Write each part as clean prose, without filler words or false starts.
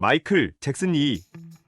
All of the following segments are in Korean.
마이클 잭슨 2위.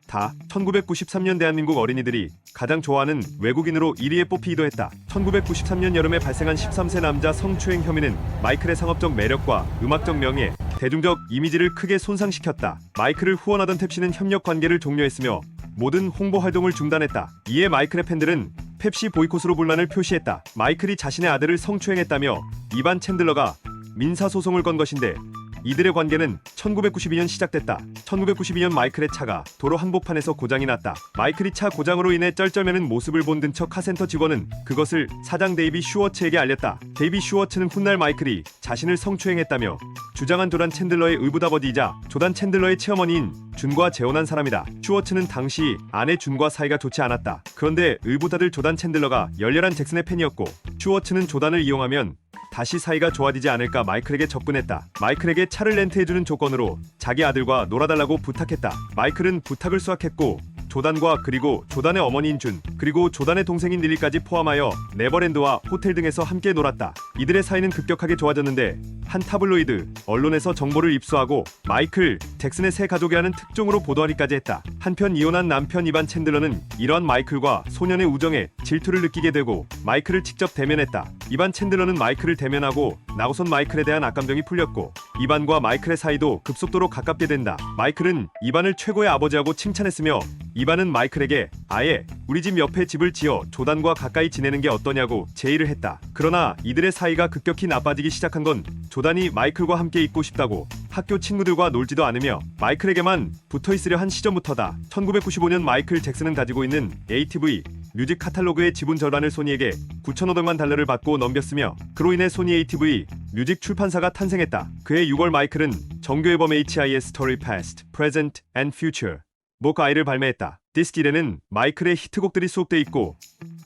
다 1993년 대한민국 어린이들이 가장 좋아하는 외국인으로 1위에 뽑히기도 했다. 1993년 여름에 발생한 13세 남자 성추행 혐의는 마이클의 상업적 매력과 음악적 명예, 대중적 이미지를 크게 손상시켰다. 마이클을 후원하던 펩시는 협력 관계를 종료했으며 모든 홍보 활동을 중단했다. 이에 마이클의 팬들은 펩시 보이콧으로 불만을 표시했다. 마이클이 자신의 아들을 성추행했다며 이반 챈들러가 민사소송을 건 것인데 이들의 관계는 1992년 시작됐다. 1992년 마이클의 차가 도로 한복판에서 고장이 났다. 마이클이 차 고장으로 인해 쩔쩔매는 모습을 본 근처 카센터 직원은 그것을 사장 데이비 슈워츠에게 알렸다. 데이비 슈워츠는 훗날 마이클이 자신을 성추행했다며 주장한 조단 챈들러의 의붓아버지이자 조단 챈들러의 친어머니인 준과 재혼한 사람이다. 슈워츠는 당시 아내 준과 사이가 좋지 않았다. 그런데 의붓아들 조단 챈들러가 열렬한 잭슨의 팬이었고 슈워츠는 조단을 이용하면 다시 사이가 좋아지지 않을까 마이클에게 접근했다. 마이클에게 차를 렌트해주는 조건으로 자기 아들과 놀아달라고 부탁했다. 마이클은 부탁을 수락했고 조단과 그리고 조단의 어머니인 준 그리고 조단의 동생인 릴리까지 포함하여 네버랜드와 호텔 등에서 함께 놀았다. 이들의 사이는 급격하게 좋아졌는데 한 타블로이드 언론에서 정보를 입수하고 마이클 잭슨의 새 가족이라는 특종으로 보도하기까지 했다. 한편 이혼한 남편 이반 챈들러는 이러한 마이클과 소년의 우정에 질투를 느끼게 되고 마이클을 직접 대면했다. 이반 챈들러는 마이클을 대면하고 나고선 마이클에 대한 악감정이 풀렸고 이반과 마이클의 사이도 급속도로 가깝게 된다. 마이클은 이반을 최고의 아버지라고 칭찬했으며 이반은 마이클에게 아예 우리 집 옆에 집을 지어 조단과 가까이 지내는 게 어떠냐고 제의를 했다. 그러나 이들의 사이가 급격히 나빠지기 시작한 건 조단이 마이클과 함께 있고 싶다고 학교 친구들과 놀지도 않으며 마이클에게만 붙어있으려 한 시점부터다. 1995년 마이클 잭슨은 가지고 있는 ATV 뮤직 카탈로그의 지분 절반을 소니에게 9,500만 달러를 받고 넘겼으며 그로 인해 소니 ATV 뮤직 출판사가 탄생했다. 그해 6월 마이클은 정규 앨범 HIS Story Past, Present and Future 목 아이를 발매했다. 디스크 1에는 마이클의 히트곡들이 수록돼 있고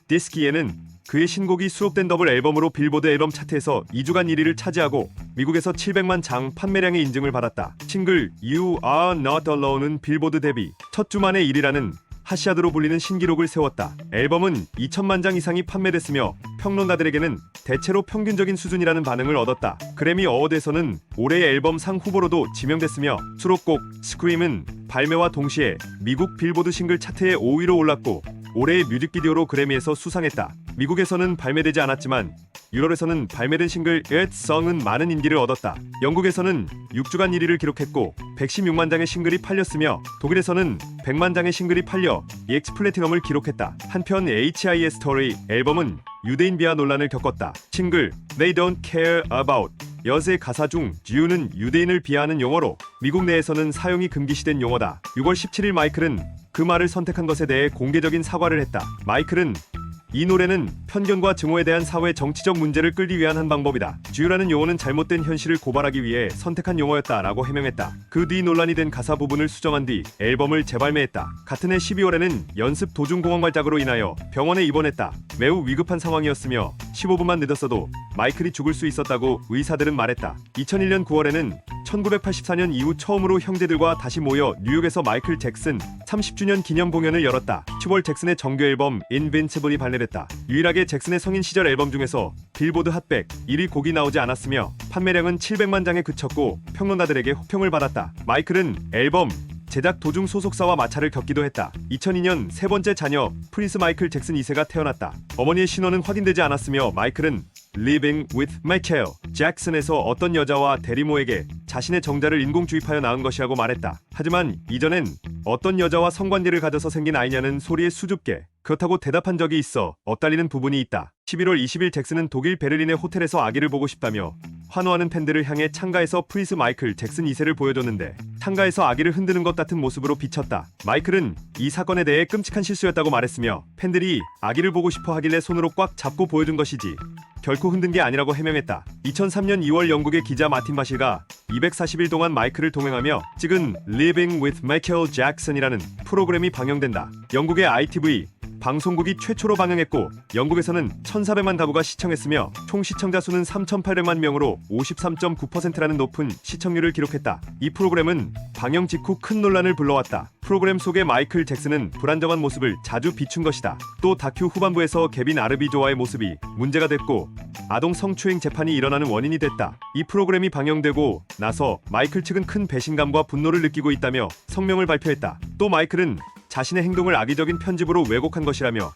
디스크 2에는 그의 신곡이 수록된 더블 앨범으로 빌보드 앨범 차트에서 2주간 1위를 차지하고 미국에서 700만 장 판매량의 인증을 받았다. 싱글 You Are Not Alone은 빌보드 데뷔 첫 주 만에 1위라는 핫샷으로 불리는 신기록을 세웠다. 앨범은 2천만 장 이상이 판매됐으며 평론가들에게는 대체로 평균적인 수준이라는 반응을 얻었다. 그래미 어워드에서는 올해의 앨범상 후보로도 지명됐으며 수록곡 스크림은 발매와 동시에 미국 빌보드 싱글 차트에 5위로 올랐고 올해의 뮤직비디오로 그래미에서 수상했다. 미국에서는 발매되지 않았지만 유럽에서는 발매된 싱글 It's Song은 많은 인기를 얻었다. 영국에서는 6주간 1위를 기록했고 116만 장의 싱글이 팔렸으며 독일에서는 100만 장의 싱글이 팔려 EX 플래티넘을 기록했다. 한편 HIS Story 앨범은 유대인 비하 논란을 겪었다. 싱글 They Don't Care About 여세 가사 중 Jew는 유대인을 비하하는 용어로 미국 내에서는 사용이 금기시된 용어다. 6월 17일 마이클은 그 말을 선택한 것에 대해 공개적인 사과를 했다. 마이클은 이 노래는 편견과 증오에 대한 사회 정치적 문제를 끌기 위한 한 방법이다. 주유라는 용어는 잘못된 현실을 고발하기 위해 선택한 용어였다라고 해명했다. 그 뒤 논란이 된 가사 부분을 수정한 뒤 앨범을 재발매했다. 같은 해 12월에는 연습 도중 공황 발작으로 인하여 병원에 입원했다. 매우 위급한 상황이었으며 15분만 늦었어도 마이클이 죽을 수 있었다고 의사들은 말했다. 2001년 9월에는 1984년 이후 처음으로 형제들과 다시 모여 뉴욕에서 마이클 잭슨 30주년 기념 공연을 열었다. 10월 잭슨의 정규 앨범 Invincible이 발매됐다. 유일하게 잭슨의 성인 시절 앨범 중에서 빌보드 핫100 1위 곡이 나오지 않았으며 판매량은 700만 장에 그쳤고 평론가들에게 호평을 받았다. 마이클은 앨범 제작 도중 소속사와 마찰을 겪기도 했다. 2002년 세 번째 자녀 프린스 마이클 잭슨 2세가 태어났다. 어머니의 신원은 확인되지 않았으며 마이클은 Living with Michael 잭슨에서 어떤 여자와 대리모에게 자신의 정자를 인공 주입하여 낳은 것이라고 말했다. 하지만 이전엔 어떤 여자와 성관계를 가져서 생긴 아이냐는 소리에 수줍게 그렇다고 대답한 적이 있어 엇갈리는 부분이 있다. 11월 20일 잭슨은 독일 베를린의 호텔에서 아기를 보고 싶다며 환호하는 팬들을 향해 창가에서 프린스 마이클 잭슨 2세를 보여줬는데 창가에서 아기를 흔드는 것 같은 모습으로 비쳤다. 마이클은 이 사건에 대해 끔찍한 실수였다고 말했으며 팬들이 아기를 보고 싶어 하길래 손으로 꽉 잡고 보여준 것이지 결코 흔든 게 아니라고 해명했다. 2003년 2월 영국의 기자 마틴 바실가 240일 동안 마이클을 동행하며 찍은 Living with Michael Jackson이라는 프로그램이 방영된다. 영국의 ITV 방송국이 최초로 방영했고 영국에서는 1,400만 가구가 시청했으며 총 시청자 수는 3,800만 명으로 53.9%라는 높은 시청률을 기록했다. 이 프로그램은 방영 직후 큰 논란을 불러왔다. 프로그램 속의 마이클 잭슨은 불안정한 모습을 자주 비춘 것이다. 또 다큐 후반부에서 개빈 아르비조와의 모습이 문제가 됐고 아동 성추행 재판이 일어나는 원인이 됐다. 이 프로그램이 방영되고 나서 마이클 측은 큰 배신감과 분노를 느끼고 있다며 성명을 발표했다. 또 마이클은 자신의 행동을 악의적인 편집으로 왜곡한 것이라며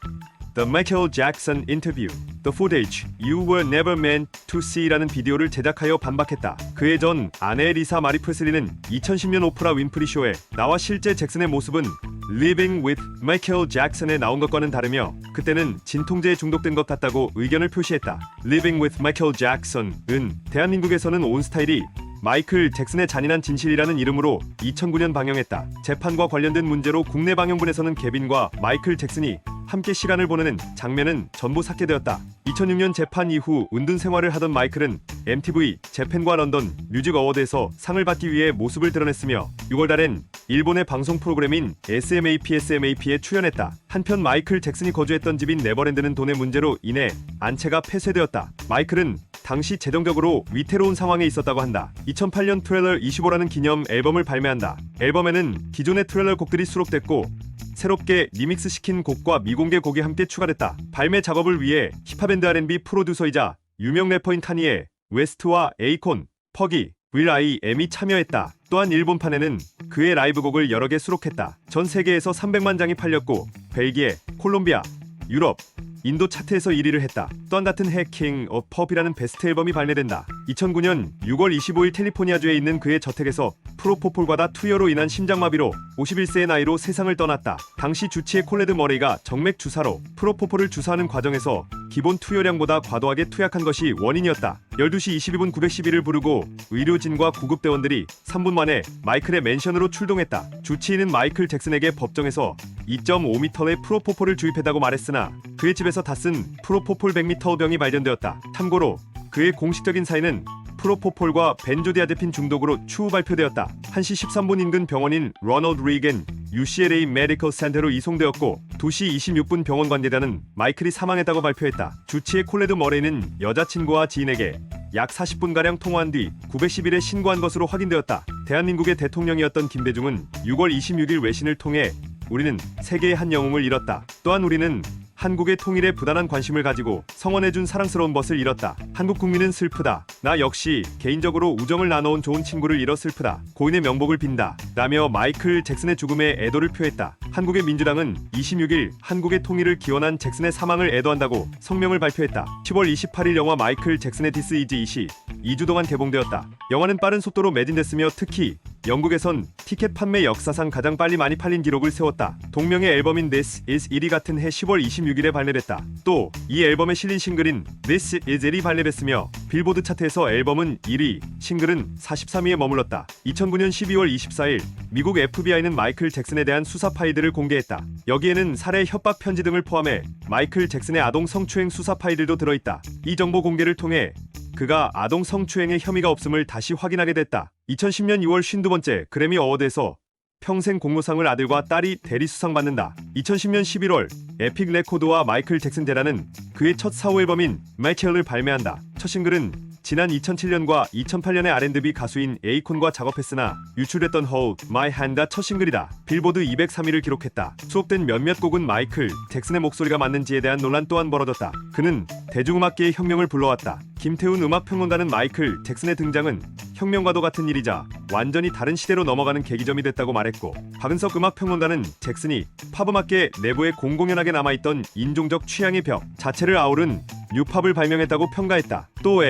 The Michael Jackson Interview, The Footage You Were Never Meant to See라는 비디오를 제작하여 반박했다. 그의 전 아내 리사 마리 프레슬리는 2010년 오프라 윈프리 쇼에 나와 실제 잭슨의 모습은 Living with Michael Jackson에 나온 것과는 다르며 그때는 진통제에 중독된 것 같다고 의견을 표시했다. Living with Michael Jackson은 대한민국에서는 온 스타일이 마이클 잭슨의 잔인한 진실이라는 이름으로 2009년 방영했다. 재판과 관련된 문제로 국내 방영분에서는 개빈과 마이클 잭슨이 함께 시간을 보내는 장면은 전부 삭제되었다. 2006년 재판 이후 은둔 생활을 하던 마이클은 MTV 재팬과 런던 뮤직 어워드에서 상을 받기 위해 모습을 드러냈으며 6월 달엔 일본의 방송 프로그램인 SMAP에 출연했다. 한편 마이클 잭슨이 거주했던 집인 네버랜드는 돈의 문제로 인해 안채가 폐쇄되었다. 마이클은 당시 재정적으로 위태로운 상황에 있었다고 한다. 2008년 트레일러 25라는 기념 앨범을 발매한다. 앨범에는 기존의 트레일러 곡들이 수록됐고 새롭게 리믹스시킨 곡과 미공개 곡이 함께 추가됐다. 발매 작업을 위해 힙합&R&B 프로듀서이자 유명 래퍼인 카니에 웨스트와 에이콘, 퍼기, will.i.am이 참여했다. 또한 일본판에는 그의 라이브곡을 여러 개 수록했다. 전 세계에서 300만 장이 팔렸고 벨기에, 콜롬비아, 유럽, 인도 차트에서 1위를 했다. 또한 같은 해 킹 오브 펍이라는 베스트 앨범이 발매된다. 2009년 6월 25일 캘리포니아주에 있는 그의 저택에서 프로포폴과다 투여로 인한 심장마비로 51세의 나이로 세상을 떠났다. 당시 주치의 콜레드 머레이가 정맥 주사로 프로포폴을 주사하는 과정에서 기본 투여량보다 과도하게 투약한 것이 원인이었다. 12시 22분 911을 부르고 의료진과 구급대원들이 3분 만에 마이클의 맨션으로 출동했다. 주치의는 마이클 잭슨에게 법정에서 2.5m의 프로포폴을 주입했다고 말했으나 그의 집에서 다 쓴 프로포폴 100ml 병이 발견되었다. 참고로 그의 공식적인 사인은 프로포폴과 벤조디아제핀 중독으로 추후 발표되었다. 1시 13분 인근 병원인 로널드 리겐 UCLA 메디컬 센터로 이송되었고 2시 26분 병원 관계자는 마이클이 사망했다고 발표했다. 주치의 콜레드 머레이는 여자친구와 지인에게 약 40분가량 통화한 뒤 910일에 신고한 것으로 확인되었다. 대한민국의 대통령이었던 김대중은 6월 26일 외신을 통해 우리는 세계의 한 영웅을 잃었다. 또한 우리는 한국의 통일에 부단한 관심을 가지고 성원해준 사랑스러운 벗을 잃었다. 한국 국민은 슬프다. 나 역시 개인적으로 우정을 나눠온 좋은 친구를 잃어 슬프다. 고인의 명복을 빈다. 라며 마이클 잭슨의 죽음에 애도를 표했다. 한국의 민주당은 26일 한국의 통일을 기원한 잭슨의 사망을 애도한다고 성명을 발표했다. 10월 28일 영화 마이클 잭슨의 This Is It이 2주 동안 개봉되었다. 영화는 빠른 속도로 매진됐으며 특히 영국에선 티켓 판매 역사상 가장 빨리 많이 팔린 기록을 세웠다. 동명의 앨범인 This Is It이 같은 해 10월 26일에 발매됐다. 또 이 앨범에 실린 싱글인 This Is It이 발매됐으며 빌보드 차트에서 앨범은 1위, 싱글은 43위에 머물렀다. 2009년 12월 24일 미국 FBI는 마이클 잭슨에 대한 수사 파일들을 공개했다. 여기에는 살해, 협박 편지 등을 포함해 마이클 잭슨의 아동 성추행 수사 파일들도 들어있다. 이 정보 공개를 통해 그가 아동 성추행의 혐의가 없음을 다시 확인하게 됐다. 2010년 2월 52번째 그래미 어워드에서 평생 공로상을 아들과 딸이 대리수상 받는다. 2010년 11월 에픽 레코드와 마이클 잭슨 대라는 그의 첫 사후 앨범인 마이켈을 발매한다. 첫 싱글은 지난 2007년과 2008년에 R&B 가수인 에이콘과 작업했으나 유출됐던 Hold My Hand가 첫 싱글이다. 빌보드 203위를 기록했다. 수록된 몇몇 곡은 마이클 잭슨의 목소리가 맞는지에 대한 논란 또한 벌어졌다. 그는 대중음악계의 혁명을 불러왔다. 김태훈 음악평론가는 마이클 잭슨의 등장은 혁명과도 같은 일이자 완전히 다른 시대로 넘어가는 계기점이 됐다고 말했고 박은석 음악평론가는 잭슨이 팝음악계 내부에 공공연하게 남아있던 인종적 취향의 벽 자체를 아우른 뉴팝을 발명했다고 평가했다. 또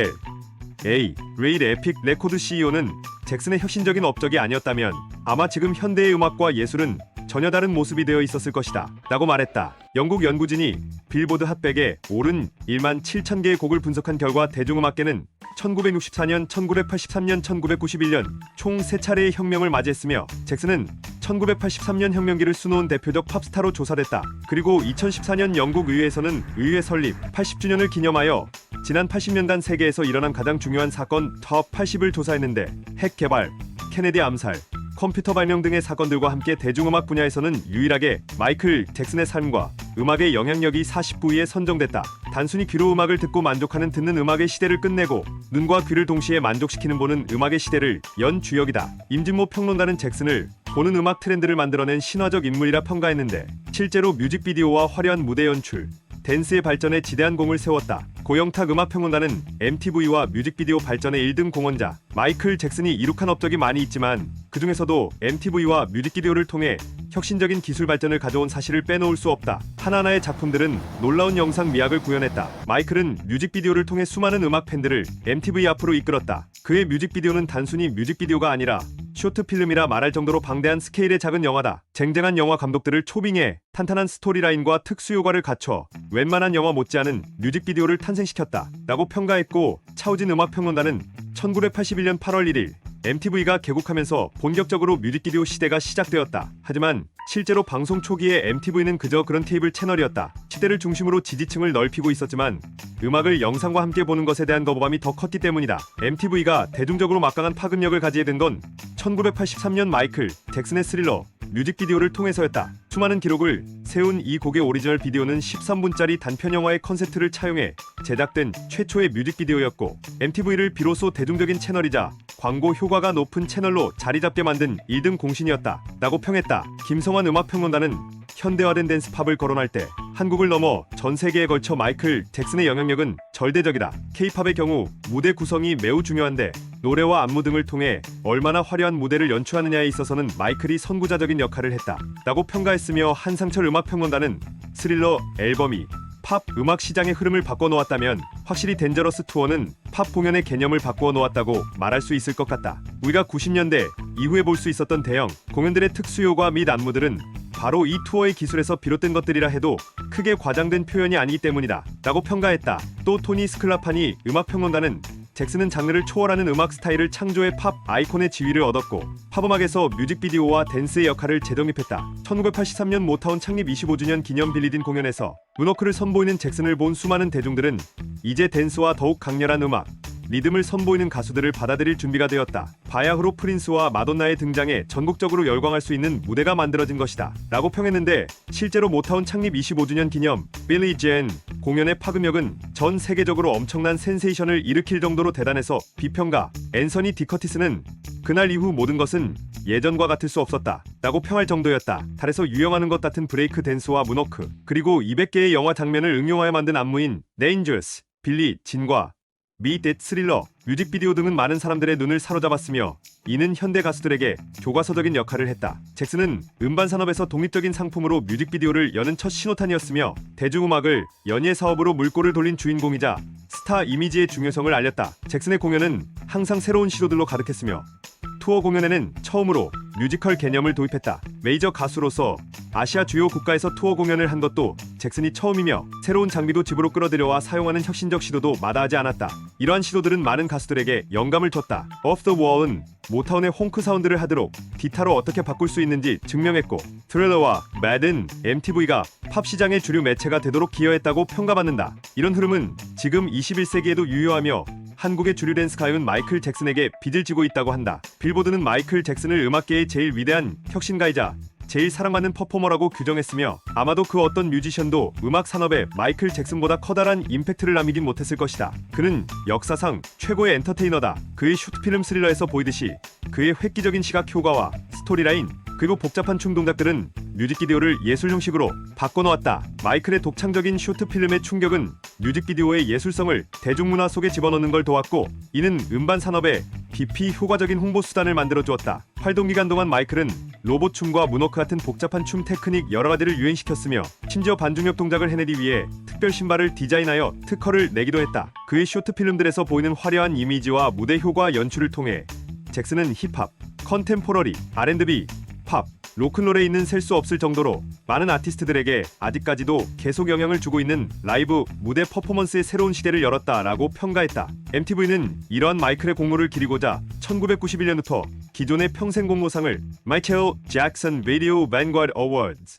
레이드 에픽 레코드 CEO는 잭슨의 혁신적인 업적이 아니었다면 아마 지금 현대의 음악과 예술은 전혀 다른 모습이 되어 있었을 것이다 라고 말했다. 영국 연구진이 빌보드 핫백에 오른 1만 7천 개의 곡을 분석한 결과 대중음악계는 1964년, 1983년, 1991년 총 3차례의 혁명을 맞이했으며 잭슨은 1983년 혁명기를 수놓은 대표적 팝스타로 조사됐다. 그리고 2014년 영국 의회에서는 의회 설립 80주년을 기념하여 지난 80년단 세계에서 일어난 가장 중요한 사건 톱 80을 조사했는데 핵 개발, 케네디 암살, 컴퓨터 발명 등의 사건들과 함께 대중음악 분야에서는 유일하게 마이클 잭슨의 삶과 음악의 영향력이 49위에 선정됐다. 단순히 귀로 음악을 듣고 만족하는 듣는 음악의 시대를 끝내고 눈과 귀를 동시에 만족시키는 보는 음악의 시대를 연 주역이다. 임진모 평론가는 잭슨을 보는 음악 트렌드를 만들어낸 신화적 인물이라 평가했는데 실제로 뮤직비디오와 화려한 무대 연출, 댄스의 발전에 지대한 공을 세웠다. 고영탁 음악평론가는 MTV와 뮤직비디오 발전의 1등 공헌자 마이클 잭슨이 이룩한 업적이 많이 있지만 그 중에서도 MTV와 뮤직비디오를 통해 혁신적인 기술 발전을 가져온 사실을 빼놓을 수 없다. 하나하나의 작품들은 놀라운 영상 미학을 구현했다. 마이클은 뮤직비디오를 통해 수많은 음악 팬들을 MTV 앞으로 이끌었다. 그의 뮤직비디오는 단순히 뮤직비디오가 아니라 쇼트필름이라 말할 정도로 방대한 스케일의 작은 영화다. 쟁쟁한 영화 감독들을 초빙해 탄탄한 스토리라인과 특수 효과를 갖춰 웬만한 영화 못지않은 뮤직비디오를 탄생시켰다. 라고 평가했고 차우진 음악평론가는 1981년 8월 1일 MTV가 개국하면서 본격적으로 뮤직비디오 시대가 시작되었다. 하지만 실제로 방송 초기에 MTV는 그저 그런 케이블 채널이었다. 시대를 중심으로 지지층을 넓히고 있었지만 음악을 영상과 함께 보는 것에 대한 거부감이 더 컸기 때문이다. MTV가 대중적으로 막강한 파급력을 가지게 된 건 1983년 마이클 잭슨의 스릴러 뮤직비디오를 통해서였다. 수많은 기록을 세운 이 곡의 오리지널 비디오는 13분짜리 단편 영화의 컨셉트를 차용해 제작된 최초의 뮤직비디오였고 MTV를 비로소 대중적인 채널이자 광고 효과가 높은 채널로 자리잡게 만든 1등 공신이었다. 라고 평했다. 김성환 음악평론가는 현대화된 댄스팝을 거론할 때 한국을 넘어 전 세계에 걸쳐 마이클 잭슨의 영향력은 절대적이다. K-팝의 경우 무대 구성이 매우 중요한데 노래와 안무 등을 통해 얼마나 화려한 무대를 연출하느냐에 있어서는 마이클이 선구자적인 역할을 했다. 라고 평가했으며 한상철 음악평론가는 스릴러 앨범이 팝 음악 시장의 흐름을 바꿔놓았다면 확실히 덴저러스 투어는 팝 공연의 개념을 바꾸어 놓았다고 말할 수 있을 것 같다. 우리가 90년대 이후에 볼 수 있었던 대형 공연들의 특수효과 및 안무들은 바로 이 투어의 기술에서 비롯된 것들이라 해도 크게 과장된 표현이 아니기 때문이다. 라고 평가했다. 또 토니 스클라파니 음악평론가는 잭슨은 장르를 초월하는 음악 스타일을 창조해 팝 아이콘의 지위를 얻었고 팝음악에서 뮤직비디오와 댄스의 역할을 재정립했다. 1983년 모타운 창립 25주년 기념 빌리딘 공연에서 문워크를 선보이는 잭슨을 본 수많은 대중들은 이제 댄스와 더욱 강렬한 음악, 리듬을 선보이는 가수들을 받아들일 준비가 되었다. 바야흐로 프린스와 마돈나의 등장에 전국적으로 열광할 수 있는 무대가 만들어진 것이다. 라고 평했는데 실제로 모타운 창립 25주년 기념 빌리 젠 공연의 파급력은 전 세계적으로 엄청난 센세이션을 일으킬 정도로 대단해서 비평가 앤서니 디커티스는 그날 이후 모든 것은 예전과 같을 수 없었다. 라고 평할 정도였다. 달에서 유영하는 것 같은 브레이크 댄스와 문워크 그리고 200개의 영화 장면을 응용하여 만든 안무인 Dangerous, 빌리 진과 Beat It 스릴러, 뮤직비디오 등은 많은 사람들의 눈을 사로잡았으며 이는 현대 가수들에게 교과서적인 역할을 했다. 잭슨은 음반 산업에서 독립적인 상품으로 뮤직비디오를 여는 첫 신호탄이었으며 대중음악을 연예 사업으로 물꼬를 돌린 주인공이자 스타 이미지의 중요성을 알렸다. 잭슨의 공연은 항상 새로운 시도들로 가득했으며 투어 공연에는 처음으로 뮤지컬 개념을 도입했다. 메이저 가수로서 아시아 주요 국가에서 투어 공연을 한 것도 잭슨이 처음이며 새로운 장비도 집으로 끌어들여와 사용하는 혁신적 시도도 마다하지 않았다. 이러한 시도들은 많은 가수들에게 영감을 줬다. Off the Wall은 모타운의 홍크 사운드를 하도록 기타로 어떻게 바꿀 수 있는지 증명했고 트릴러와 매드는 MTV가 팝 시장의 주류 매체가 되도록 기여했다고 평가받는다. 이런 흐름은 지금 21세기에도 유효하며 한국의 주류 댄스 가요는 마이클 잭슨에게 빚을 지고 있다고 한다. 빌보드는 마이클 잭슨을 음악계의 제일 위대한 혁신가이자 제일 사랑받는 퍼포머라고 규정했으며 아마도 그 어떤 뮤지션도 음악 산업에 마이클 잭슨보다 커다란 임팩트를 남기진 못했을 것이다. 그는 역사상 최고의 엔터테이너다. 그의 슈트필름 스릴러에서 보이듯이 그의 획기적인 시각 효과와 스토리라인 그리고 복잡한 춤 동작들은 뮤직비디오를 예술 형식으로 바꿔놓았다. 마이클의 독창적인 쇼트필름의 충격은 뮤직비디오의 예술성을 대중문화 속에 집어넣는 걸 도왔고 이는 음반 산업에 깊이 효과적인 홍보 수단을 만들어 주었다. 활동기간 동안 마이클은 로봇 춤과 문워크 같은 복잡한 춤 테크닉 여러 가지를 유행시켰으며 심지어 반중력 동작을 해내기 위해 특별 신발을 디자인하여 특허를 내기도 했다. 그의 쇼트필름들에서 보이는 화려한 이미지와 무대 효과 연출을 통해 잭슨은 힙합, 컨템포러리, R&B, 팝, 로큰롤에 있는 셀 수 없을 정도로 많은 아티스트들에게 아직까지도 계속 영향을 주고 있는 라이브 무대 퍼포먼스의 새로운 시대를 열었다라고 평가했다. MTV는 이러한 마이클의 공로를 기리고자 1991년부터 기존의 평생 공로상을 마이클 잭슨 비디오 밴거드 어워즈